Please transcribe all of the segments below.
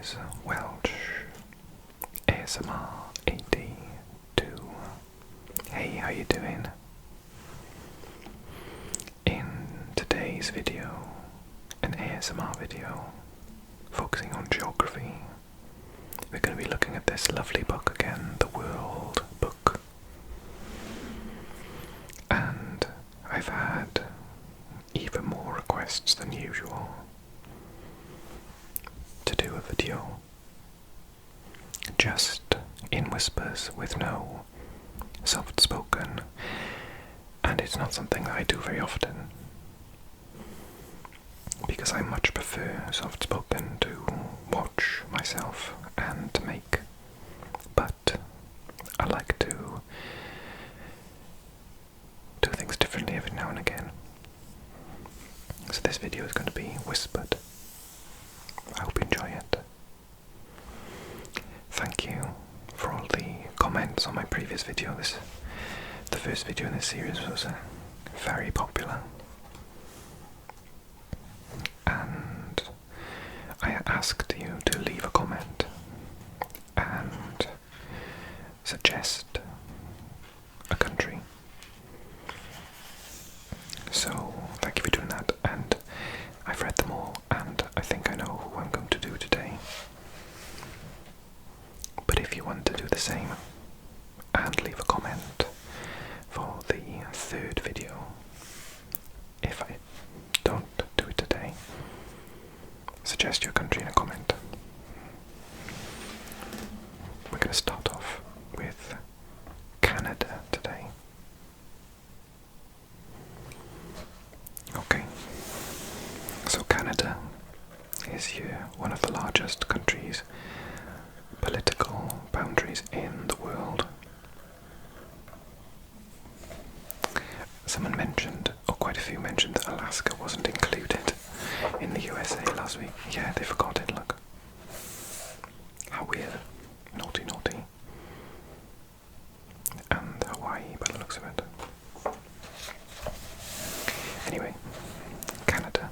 is Welsh ASMR 82. Hey, how you doing? In today's video, an ASMR video focusing on geography, we're going to be looking at this lovely book again, the World Book. And I've had even more requests than usual to do a video just in whispers with no soft-spoken, and it's not something that I do very often because I much prefer soft-spoken to watch myself and to make, but I like to do things differently every now and again. So this video is going to be whispered. I hope you enjoy it. Thank you for all the comments on my previous video. The first video in this series was very popular, and I asked you to leave a comment and suggest a country. So thank you for doing that, and I've read them all, and I think I know who I'm going to do today. But if you want to do the same and leave a comment for the third video, if I don't do it today, suggest your country in a comment. We're going to start off with Canada today. Okay, so Canada is here one of the largest countries, political boundaries in the world. Someone mentioned, or quite a few mentioned, that Alaska wasn't included in the USA last week. Yeah, they forgot it, look. How weird. Naughty, naughty. And Hawaii, by the looks of it. Anyway, Canada.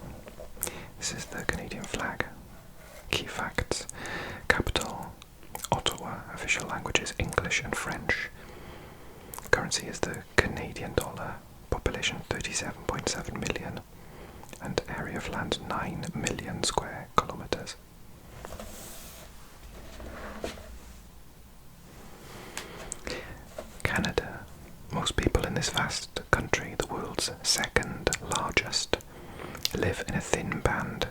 This is the Canadian flag. Key facts. Capital, Ottawa. Official languages, English and French. Currency is the Canadian dollar. Population 37.7 million. And area of land 9 million square kilometers. Canada. Most people in this vast country, the world's second largest, live in a thin band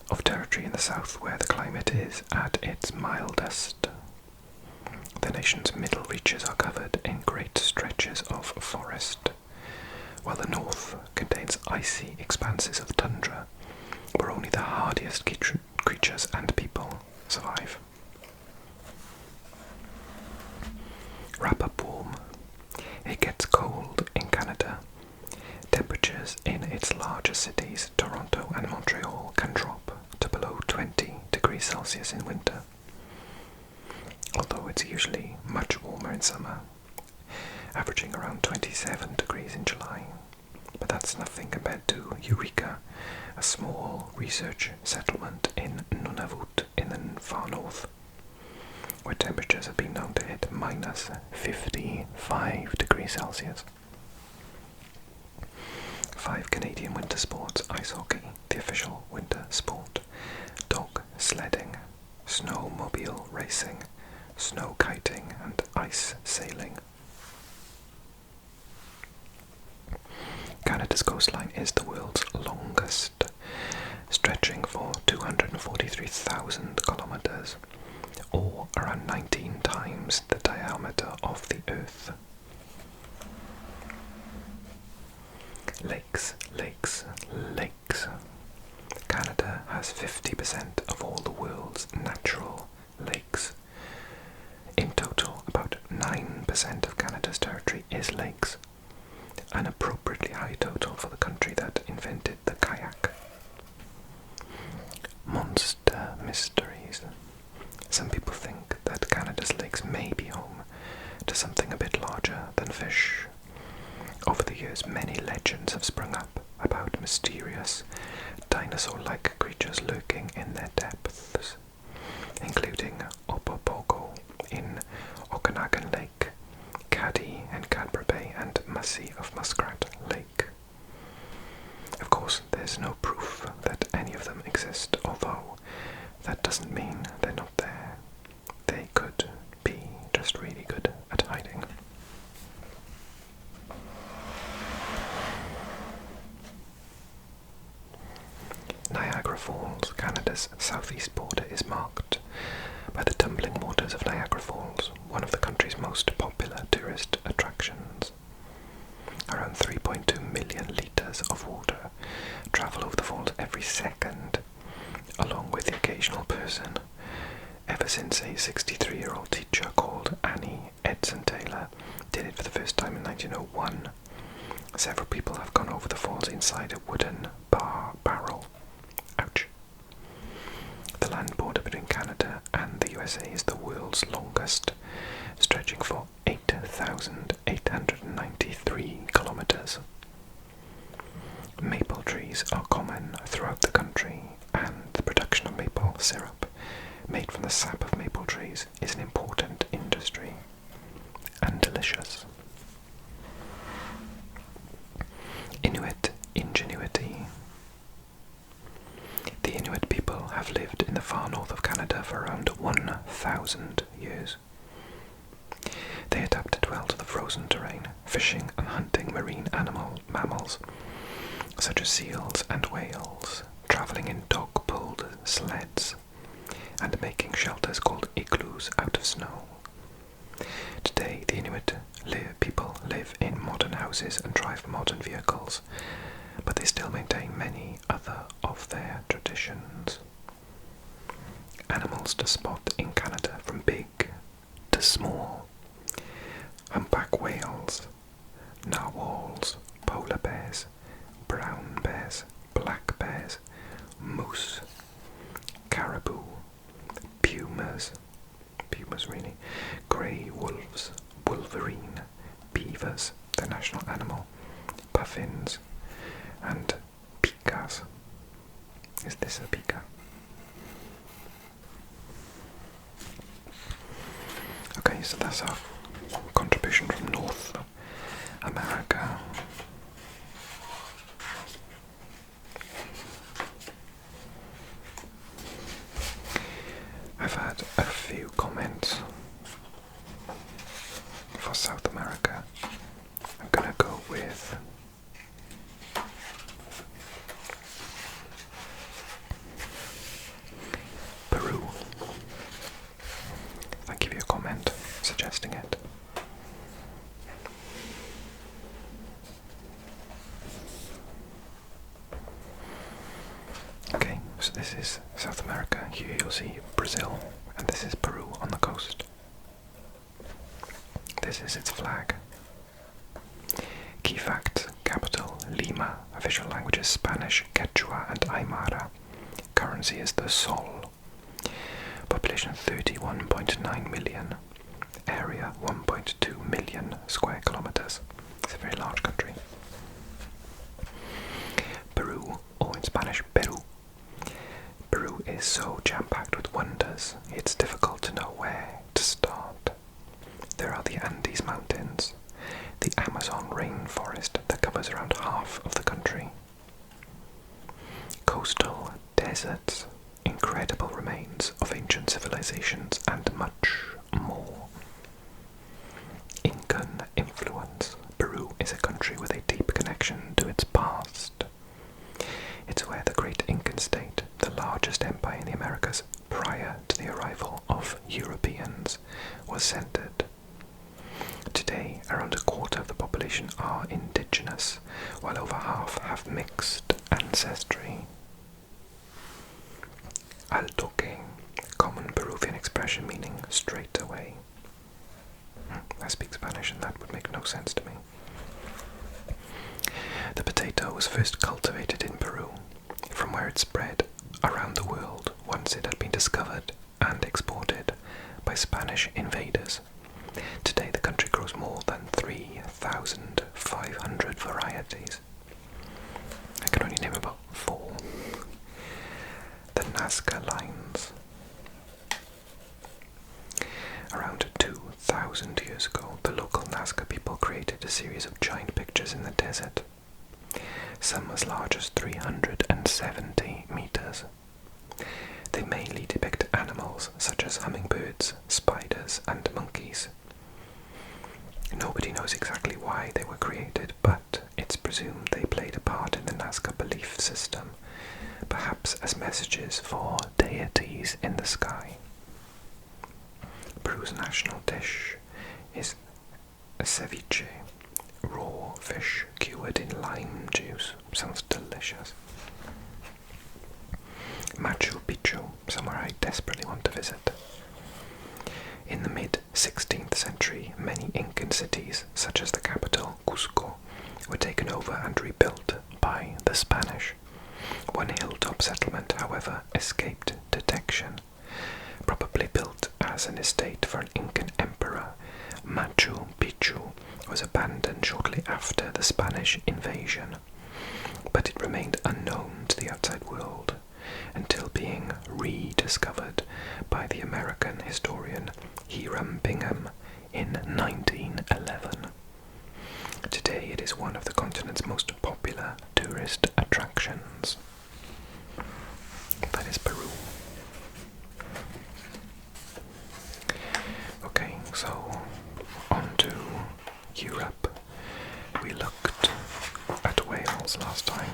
of territory in the south where the climate is at its mildest. The nation's middle reaches are covered in great stretches of forest, while the north contains icy expanses of tundra where only the hardiest creatures and people survive. Wrap up warm. It gets cold in Canada. Temperatures in its larger cities, Toronto and Montreal, can drop to below 20 degrees Celsius in winter, although it's usually much warmer in summer, averaging around 27 degrees in July. But that's nothing compared to Eureka, a small research settlement in Nunavut in the far north, where temperatures have been known to hit minus 55 degrees Celsius. 5 Canadian winter sports: ice hockey, the official winter sport, dog sledding, snowmobile racing, snow kiting, and ice sailing. Canada's coastline is the world's longest, stretching for 243,000 kilometers, or around 19 times the diameter of the Earth. Lakes, lakes, lakes. Canada has 50% of all the world's natural lakes. In total, about 9% of Canada's territory is lakes, an appropriately high total for the country that invented the kayak. Monster mysteries. Some people think that Canada's lakes may be home to something a bit larger than fish. Over the years, many legends have sprung up about mysterious dinosaur-like creatures lurking in their depths, including Opopogo in Okanagan Lake, Caddy in Cadbury Bay, and Mussy of Muskrat Lake. Of course, there's no proof that any of them exist, although that doesn't mean they're not there. They could be just really good at hiding. Niagara Falls, Canada's southeast border, is marked by the tumbling waters of Niagara Falls, one of the country's most popular tourist attractions. Around 3.2 million litres of water travel over the falls every second, along with the occasional person. Ever since a 63-year-old teacher called Annie Edson Taylor did it for the first time in 1901, several people have gone over the falls inside a wooden barrel. Ouch. The land border between Canada and the USA is the world's longest, stretching for 8,893 kilometers. Maple trees are common throughout the country, and the production of maple syrup made from the sap of maple trees is an important industry, and delicious. Inuit ingenuity. The Inuit people have lived in the far north of Canada for around 1,000 years. They adapted well to the frozen terrain, fishing and hunting marine mammals, such as seals and whales, travelling in dog-pulled sleds, and making shelters called igloos out of snow. Today, the Inuit people live in modern houses and drive modern vehicles, but they still maintain many other of their traditions. Animals to spot in Canada, from big to small: humpback whales, narwhals, polar bears, brown bears, black bears, moose, caribou, pumas really, grey wolves, wolverine, beavers, their national animal, puffins, and pikas. Is this a pika? Okay, so that's our contribution from North America. I've had a few comments for South America. I'm gonna go with Peru. Thank you for your comment suggesting it. Okay, so this is South America. Here you'll see Brazil, and this is Peru on the coast. This is its flag. Key facts: capital Lima, official languages Spanish, Quechua and Aymara. Currency is the sol. Population 31.9 million. Area 1.2 million square kilometers. It's a very large country. Peru, or in Spanish Peru. Peru is so jam-packed with wonders, it's difficult to know where to start. There are the Andes Mountains, the Amazon rainforest that covers around half of the country, coastal deserts, incredible remains of ancient civilizations, and much more. Incan influence. Peru is a country with a deep connection to its past. It's where the great Incan state, the largest empire in the Americas prior to the arrival of Europeans, was centered. Today, around a quarter of the population are indigenous, while over half have mixed ancestry. Al toque, common Peruvian expression meaning straight away. I speak Spanish and that would make no sense to me. The potato was first cultivated in Peru, from where it spread around the world once it had been discovered and exported by Spanish invaders. Today the country grows more than 3,500 varieties. I can only name about 4. Nazca lines. Around 2,000 years ago, the local Nazca people created a series of giant pictures in the desert, some as large as 370 meters. They mainly depict animals such as hummingbirds, spiders, and monkeys. Nobody knows exactly why they were created, but it's presumed they played a part in the Nazca belief system, perhaps as messages for deities in the sky. Peru's national dish is ceviche, raw fish cured in lime juice. Sounds delicious. Machu Picchu, somewhere I desperately want to visit. In the mid-16th century, many Incan cities, such as the capital, Cusco, were taken over and rebuilt by the Spanish. One hilltop settlement, however, escaped detection. Probably built as an estate for an Incan emperor, Machu Picchu was abandoned shortly after the Spanish invasion, but it remained unknown to the outside world until being rediscovered by the American historian Hiram Bingham in 1911. Today it is one of the continent's most popular tourist attractions. That is Peru. Okay, so on to Europe. We looked at Wales last time.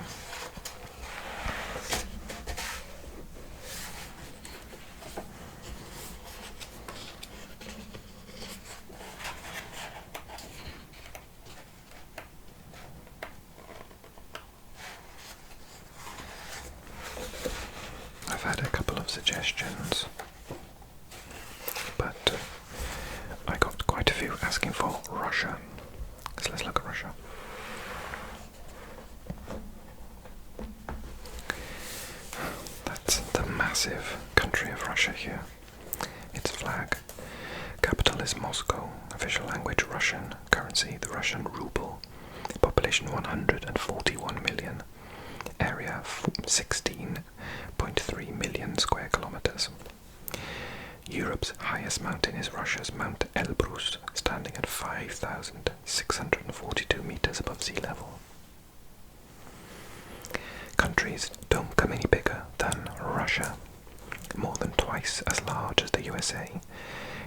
I've had a couple of suggestions, but I got quite a few asking for Russia. So let's look at Russia. That's the massive country of Russia here. Its flag. Capital is Moscow. Official language Russian. Currency the Russian ruble. Population 141 million. Area 16.3 million square kilometers. Europe's highest mountain is Russia's Mount Elbrus, standing at 5,642 meters above sea level. Countries don't come any bigger than Russia. More than twice as large as the USA.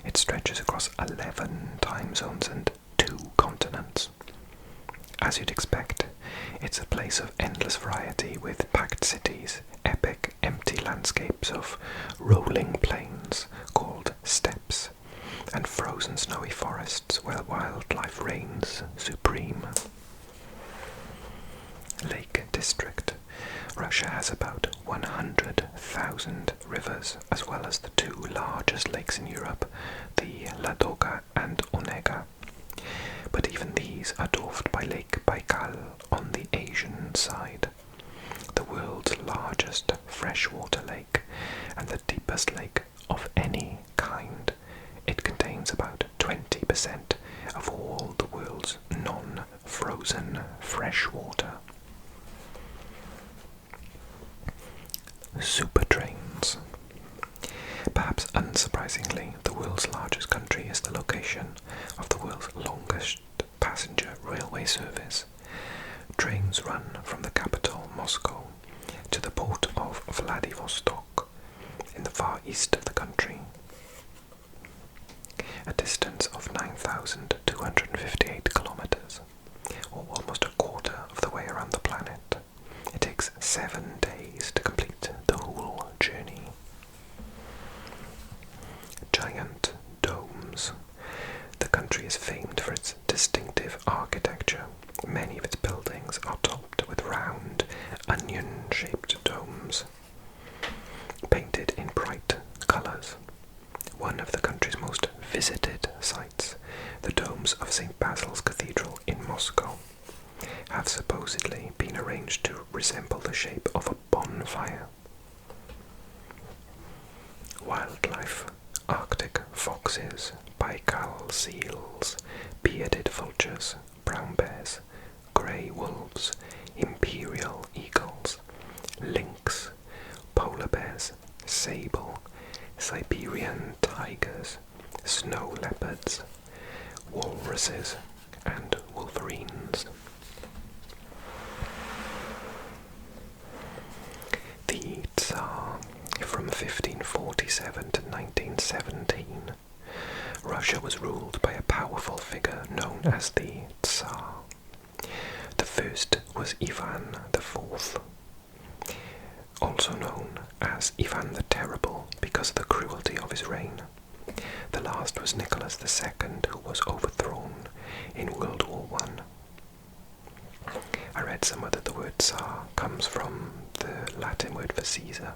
It stretches across 11 time zones and 2 continents. As you'd expect, it's a place of endless variety with packed cities, epic empty landscapes of rolling plains called steppes, and frozen snowy forests where wildlife reigns supreme. Lake District. Russia has about 100,000 rivers, as well as the 2 largest lakes in Europe, the Ladoga and Onega. But even these are dwarfed by Lake Baikal on the Asian side, the world's largest freshwater lake and the deepest lake of any kind. It contains about 20% of all the world's non-frozen freshwater. Super trains. Perhaps unsurprisingly, the world's largest country is the location of the world's longest passenger railway service. Trains run from the capital, Moscow, to the port of Vladivostok in the far east of the country, a distance of 9,258 kilometers, or almost a quarter of the way around the planet. It takes 7 days to complete the whole journey. Giant domes. The country is famed for its distinctive architecture. Many of its buildings are topped with round, onion-shaped domes, painted in bright colours. One of the country's most visited sites, the domes of St. Basil's Cathedral in Moscow, have supposedly been arranged to resemble the shape of a bonfire. Wildlife. Arctic foxes, Baikal seals, bearded vultures, brown bears, grey wolves, imperial eagles, lynx, polar bears, 1947 to 1917, Russia was ruled by a powerful figure known as the Tsar. The first was Ivan IV, also known as Ivan the Terrible because of the cruelty of his reign. The last was Nicholas II, who was overthrown in World War I. I read somewhere that the word Tsar comes from the Latin word for Caesar.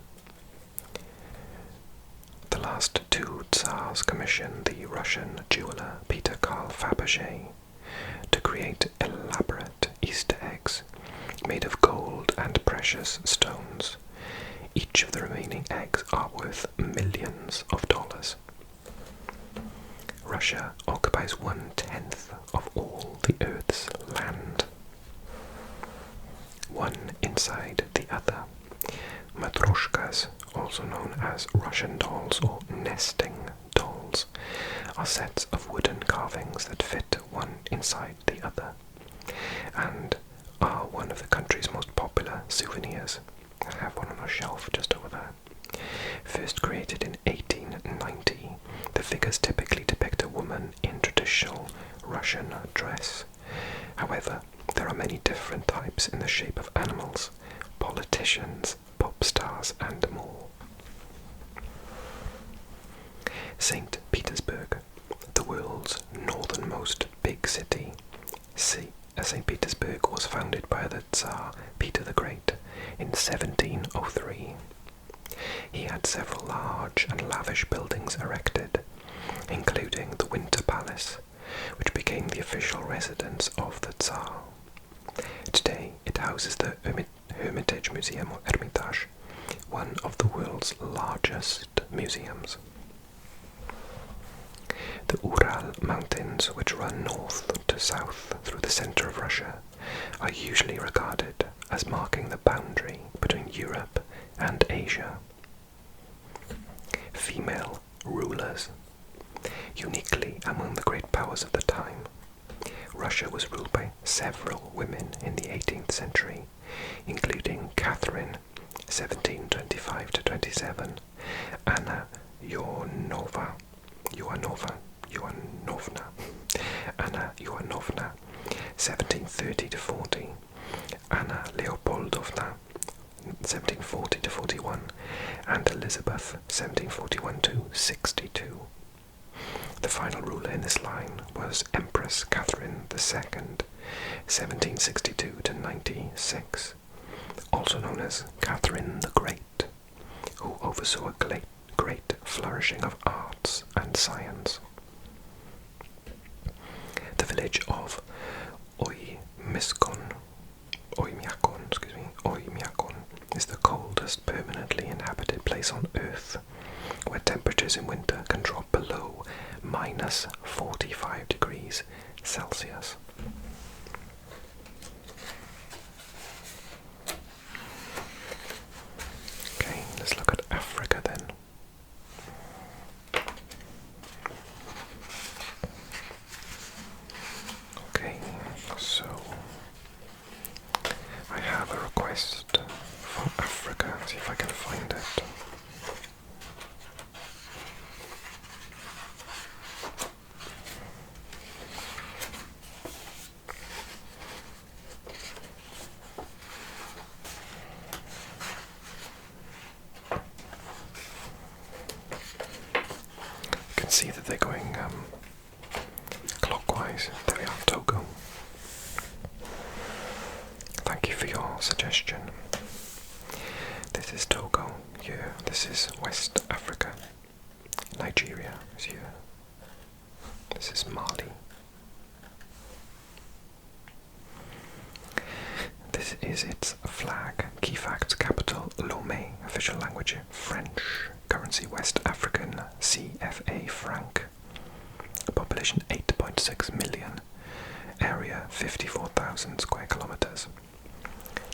The last two Tsars commissioned the Russian jeweler Peter Karl Fabergé to create elaborate Easter eggs made of gold and precious stones. Each of the remaining eggs are worth millions of dollars. Russia occupies 1/10 of all the Earth's land, one inside the other. Matryoshkas, also known as Russian dolls or nesting dolls, are sets of wooden carvings that fit one inside the other, and are one of the country's most popular souvenirs. I have one on a shelf just over there. First created in 1890, the figures typically depict a woman in traditional Russian dress. However, there are many different types in the shape of animals, politicians, pop stars, and more. St. Petersburg, the world's northernmost big city. St. Petersburg was founded by the Tsar Peter the Great in 1703. He had several large and lavish buildings erected, including the Winter Palace, which became the official residence of the Tsar. Today it houses the Hermitage Museum, or Hermitage, one of the world's largest museums. The Ural Mountains, which run north to south through the center of Russia, are usually regarded as marking the boundary between Europe and Asia. Female rulers. Uniquely among the great powers of the time, Russia was ruled by several women in the 18th century, including Catherine, 1725 to 27, Anna Ioannovna, Anna Ioannovna, 1730 to 40, Anna Leopoldovna, 1740 to 41, and Elizabeth, 1741 to 62. The final ruler in this line was Empress Catherine II, 1762 to 96, also known as Catherine the Great, who oversaw a great flourishing of arts and science. The village of Oymyakon is the coldest permanently inhabited place on Earth, where temperatures in winter can drop below minus 45 degrees Celsius. Okay, let's look at Africa then. Okay, so I have a request from Africa. See if I can find it. You can see that they're going clockwise. There we are, Togo. Thank you for your suggestion. This is Togo here. This is West Africa. Nigeria is here. This is Mali. This is its flag. Key facts: capital Lomé, official language French, currency West African CFA franc, population 8.6 million, area 54,000 square kilometers.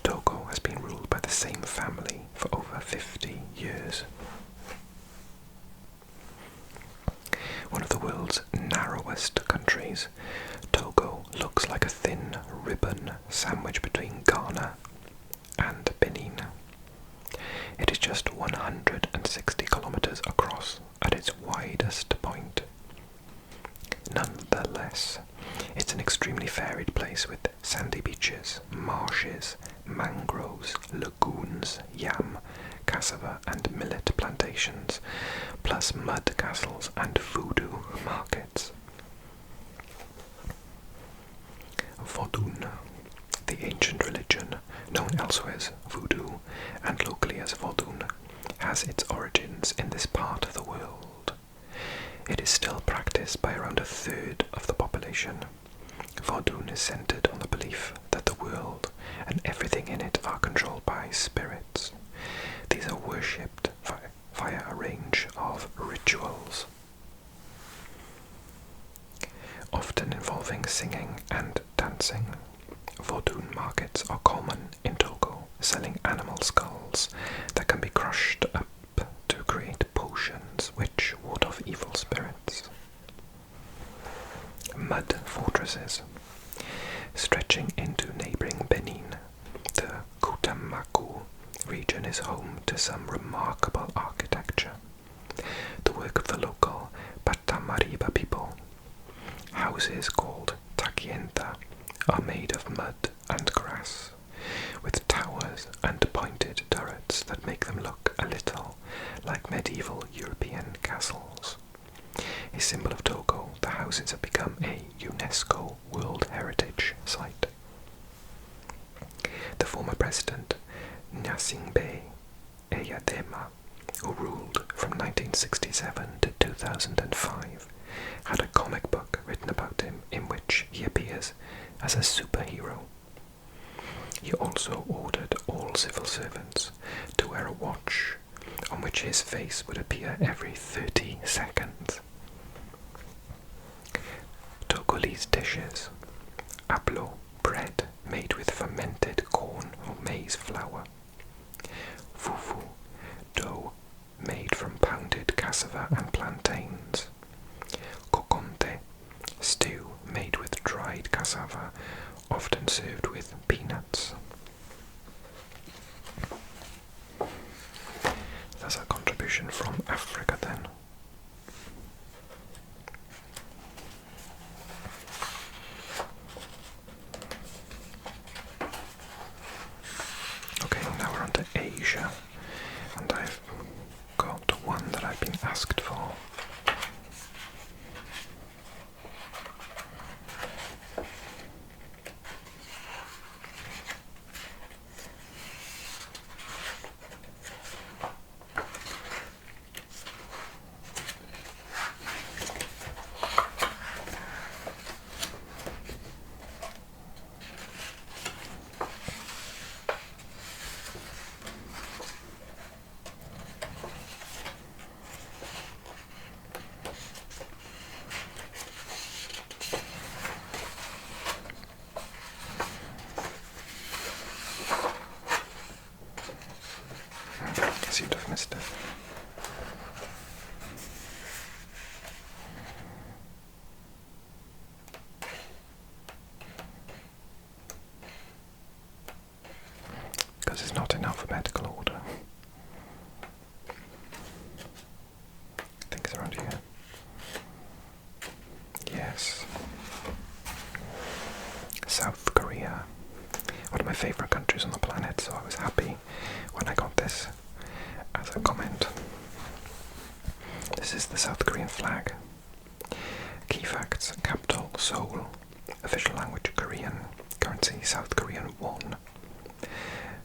Togo has been ruled by the same family for over 50 years. One of the world's narrowest countries, Togo looks like a thin ribbon sandwiched between Ghana and Benin. It is just 160 kilometers across mangroves, lagoons, yam, cassava and millet plantations, plus mud castles and voodoo markets. Vodun, the ancient religion, known elsewhere as voodoo and locally as Vodun, has its origins in this part of the world. It is still practiced by around a third of the population. Vodun is centered on the belief that the world and everything in it are controlled by spirits. These are worshipped via a range of rituals, often involving singing and dancing. Vodun markets are common in Togo, selling animal skulls that can be crushed up to create potions which ward off evil spirits. Mud fortresses. Stretching into neighbouring Benin, the Kutamaku region is home to some remarkable architecture, the work of the local Patamariba people. Houses called takienta are made of mud and grass, with towers and pointed turrets that make them look a little like medieval European castles. A symbol of Togo, the houses have become a UNESCO World Heritage Site. The former president, Gnassingbé Eyadema, who ruled from 1967 to 2005, had a comic book written about him in which he appears as a superhero. He also ordered all civil servants to wear a watch on which his face would appear every 30 seconds. Togolese dishes. Aplo, bread made with fermented corn or maize flour. Fufu, dough made from pounded cassava and plantains. Kokonte, stew made with dried cassava, often served with peanuts. That's a contribution from Africa then. Okay, now we're on to Asia, and I've got one that I've been asked for. I seem to have missed it. Because it's not in alphabetical order. I think it's around here. Yes. South Korea. One of my favourite countries on the planet, so I was happy when I got this as a comment. This is the South Korean flag. Key facts: capital Seoul, official language Korean, currency South Korean won,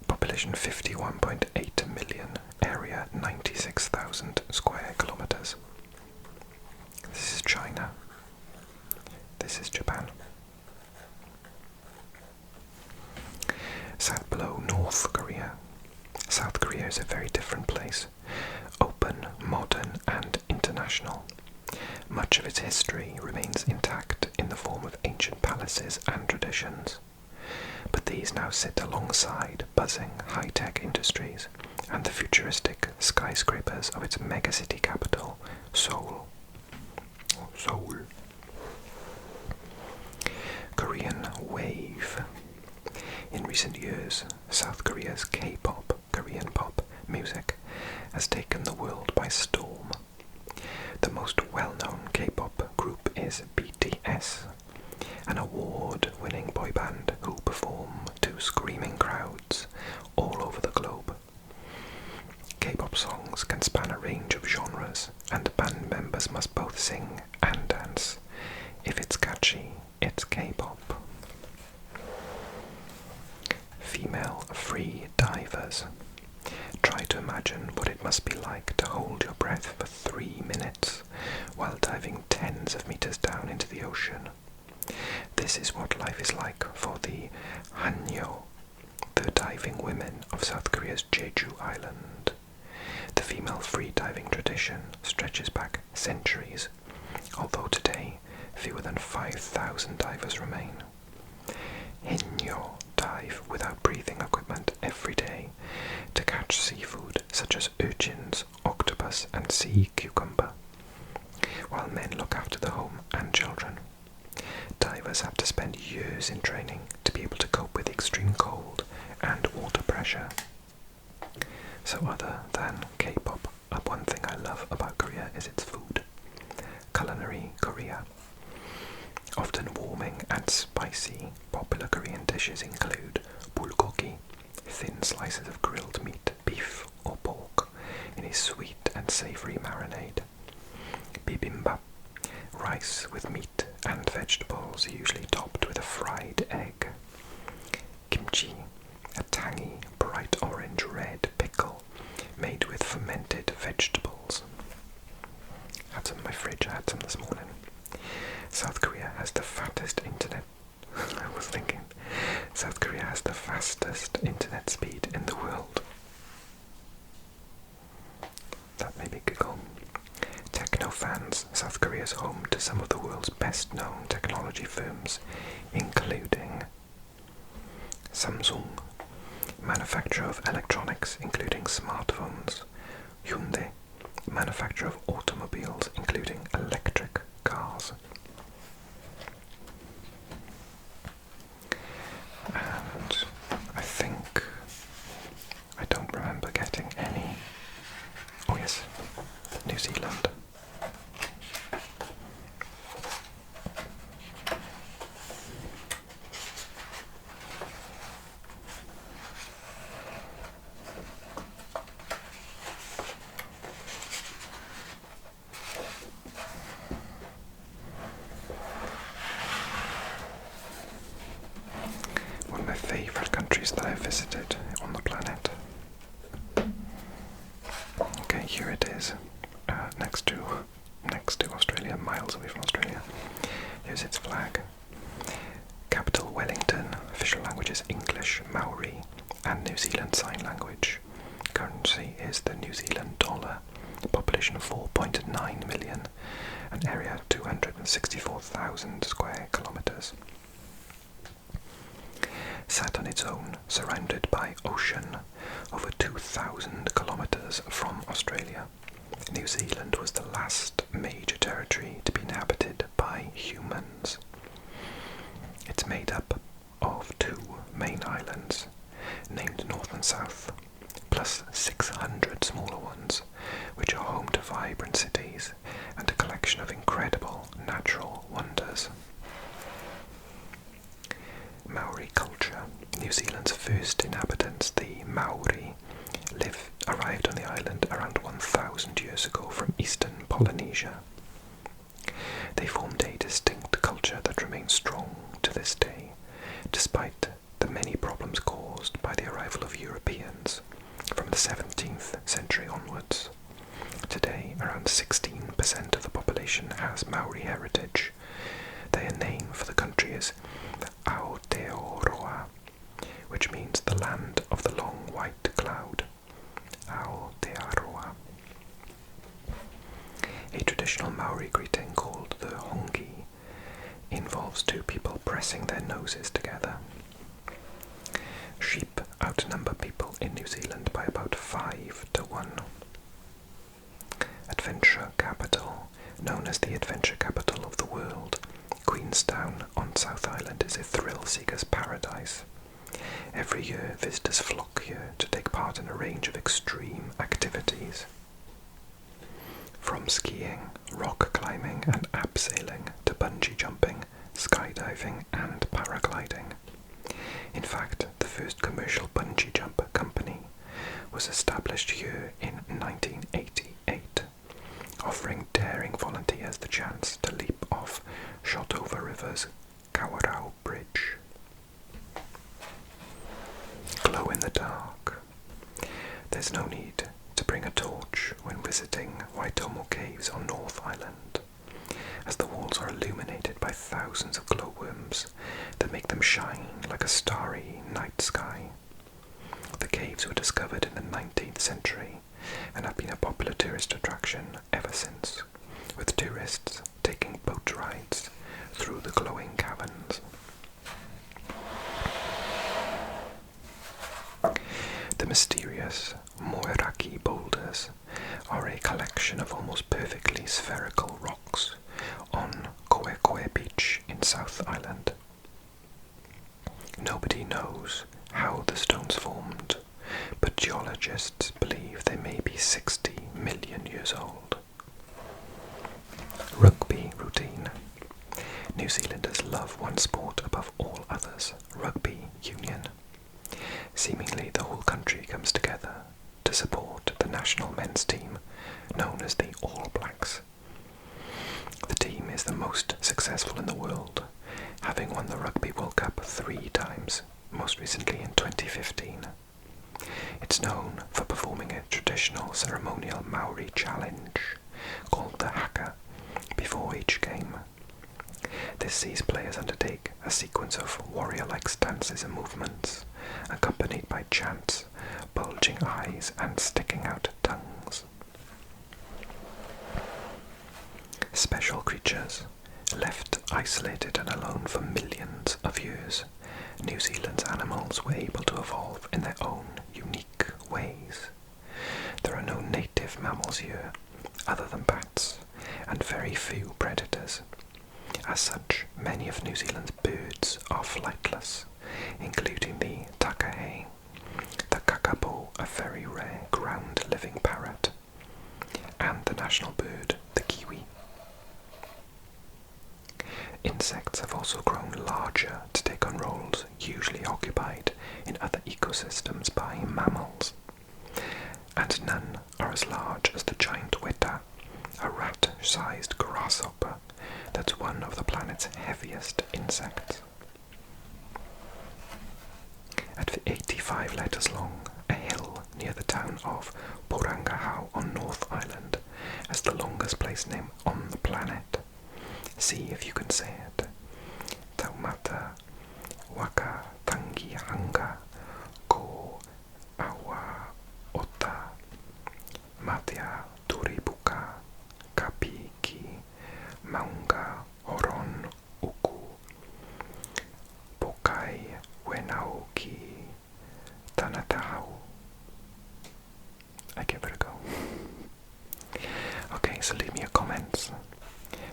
population 51.8 million, area 96,000 square kilometers. This is China. This is Japan. South below, North Korea. South Korea is a very different place. Open, modern and international. Much of its history remains intact in the form of ancient palaces and traditions. But these now sit alongside buzzing high-tech industries and the futuristic skyscrapers of its megacity capital, Seoul. Korean wave. In recent years, South Korea's K-pop, Korean pop music, has taken the world by storm. The most well-known K-pop group is BTS, an award-winning boy band who perform to screaming crowds songs can span a range of genres, and band members must both sing and dance. If it's catchy, it's K-pop. Female free divers. Try to imagine what it must be like to hold your breath for 3 minutes while diving tens of meters down into the ocean. This is what life is like for the Hanyo, the diving women of South Korea's Jeju Island. The female free diving tradition stretches back centuries, although today fewer than 5,000 divers remain. Hanyo dive without breathing equipment every day to catch seafood such as urchins, octopus and sea cucumber, while men look after the home and children. Divers have to spend years in training to be able to cope with extreme cold and water pressure. So other than K-pop, one thing I love about Korea is its food. Culinary Korea. Often warming and spicy, popular Korean dishes include bulgogi, thin slices of grilled meat, beef or pork, in a sweet and savoury marinade. Bibimbap, rice with meat and vegetables, usually topped with a fried egg. Kimchi, a tangy, bright orange-red pickle made with fermented vegetables. Had some in my fridge, I had some this morning. South Korea has the fattest internet. South Korea has the fastest internet speed in the world. That made me giggle. Techno fans, South Korea is home to some of the world's best-known technology firms, including Samsung, manufacturer of electronics including smartphones, Hyundai, manufacturer of automobiles including electric cars. And I think I don't remember getting any. Oh yes, New Zealand. One of my favourite countries that I've visited on the planet. Okay, here it is, next to Australia, miles away from Australia. Here's its flag. Capital Wellington, official language is English, Maori, and New Zealand Sign Language. Currency is the New Zealand dollar. Population 4.9 million, an area 264,000 square kilometres. Sat on its own, surrounded by ocean, over 2,000 kilometres from Australia. New Zealand was the last major territory to be inhabited by humans. It's made up of 2 main islands, named North and South, plus 600 smaller ones, which are home to vibrant cities and a collection of incredible natural wonders. Maori culture. New Zealand's first inhabitants, the Maori, arrived on the island around 1,000 years ago from eastern Polynesia. They formed a distinct culture that remains strong to this day, despite the many problems caused by the arrival of Europeans from the 17th century onwards. Today, around 16% of the population has Maori heritage. Their name for the country is Aotearoa, which means the land of the long white cloud. Aotearoa. A traditional Maori greeting called the hongi involves 2 people pressing their noses together. Sheep outnumber people in New Zealand by about 5 to 1. Adventure capital. Known as the adventure capital of the world, Queenstown on South Island is a thrill-seeker's paradise. Every year, visitors flock here to take part in a range of extreme activities. From skiing, rock climbing and abseiling to bungee jumping, skydiving and paragliding. In fact, the first commercial bungee jump company was established here in 1980. chance to leap off Shotover River's Kawarau Bridge. Glow in the dark. There's no need to bring a torch when visiting Waitomo Caves on North Island, as the walls are illuminated by thousands of glowworms that make them shine like a starry night sky. The caves were discovered in the 19th century and have been a popular tourist attraction ever since, with tourists taking boat rides through the glowing caverns. The mysterious Moeraki boulders are a collection of almost perfectly spherical rocks on Koekoe Beach in South Island. Nobody knows how the stones formed, but geologists believe they may be 60 million years old. Rugby routine. New Zealanders love one sport above all others, rugby union. Seemingly the whole country comes together to support the national men's team, known as the All Blacks. The team is the most successful in the world, having won the Rugby World Cup 3 times, most recently in 2015. It's known for performing a traditional ceremonial Maori challenge called the haka before each game. This sees players undertake a sequence of warrior-like stances and movements, accompanied by chants, bulging eyes and sticking out tongues. Special creatures. Left isolated and alone for millions of years, New Zealand's animals were able to evolve in their own unique ways. There are no native mammals here, other than bats, and very few predators. As such, many of New Zealand's birds are flightless, including the takahe, the kakapo, a very rare ground-living parrot, and the national bird, the kiwi. Insects have also grown larger to take on roles usually occupied in other ecosystems by mammals, and none are as large as the giant weta, a rat-sized grasshopper that's one of the planet's heaviest insects. At 85 letters long, a hill near the town of Porangahau on North Island has the longest place name on the planet. See if you can say it. Taumata Waka Tangi Hanga Ko Awa Ota Matia Turibuka Kapiki Maunga Horon Uku Pokai Wenauki Tanatau. I give it a go. Okay, so leave me your comments.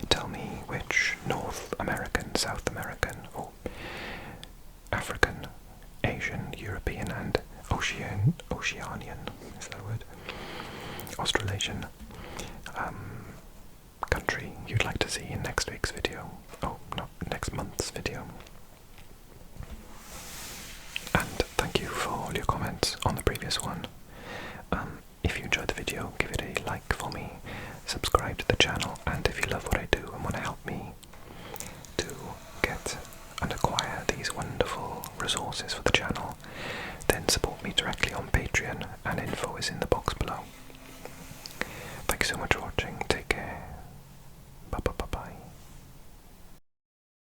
Tell me which North American, South American, or African, Asian, European, and Oceanian, is that a word? Australasian country you'd like to see in next week's video. Oh, not next month's video. And thank you for all your comments on the previous one. If you enjoyed the video, give it a like for me, subscribe to the channel, and if you love what I do and want to help me to get and acquire these wonderful resources for the channel, then support me directly on Patreon, and info is in the box below. Thank you so much for watching.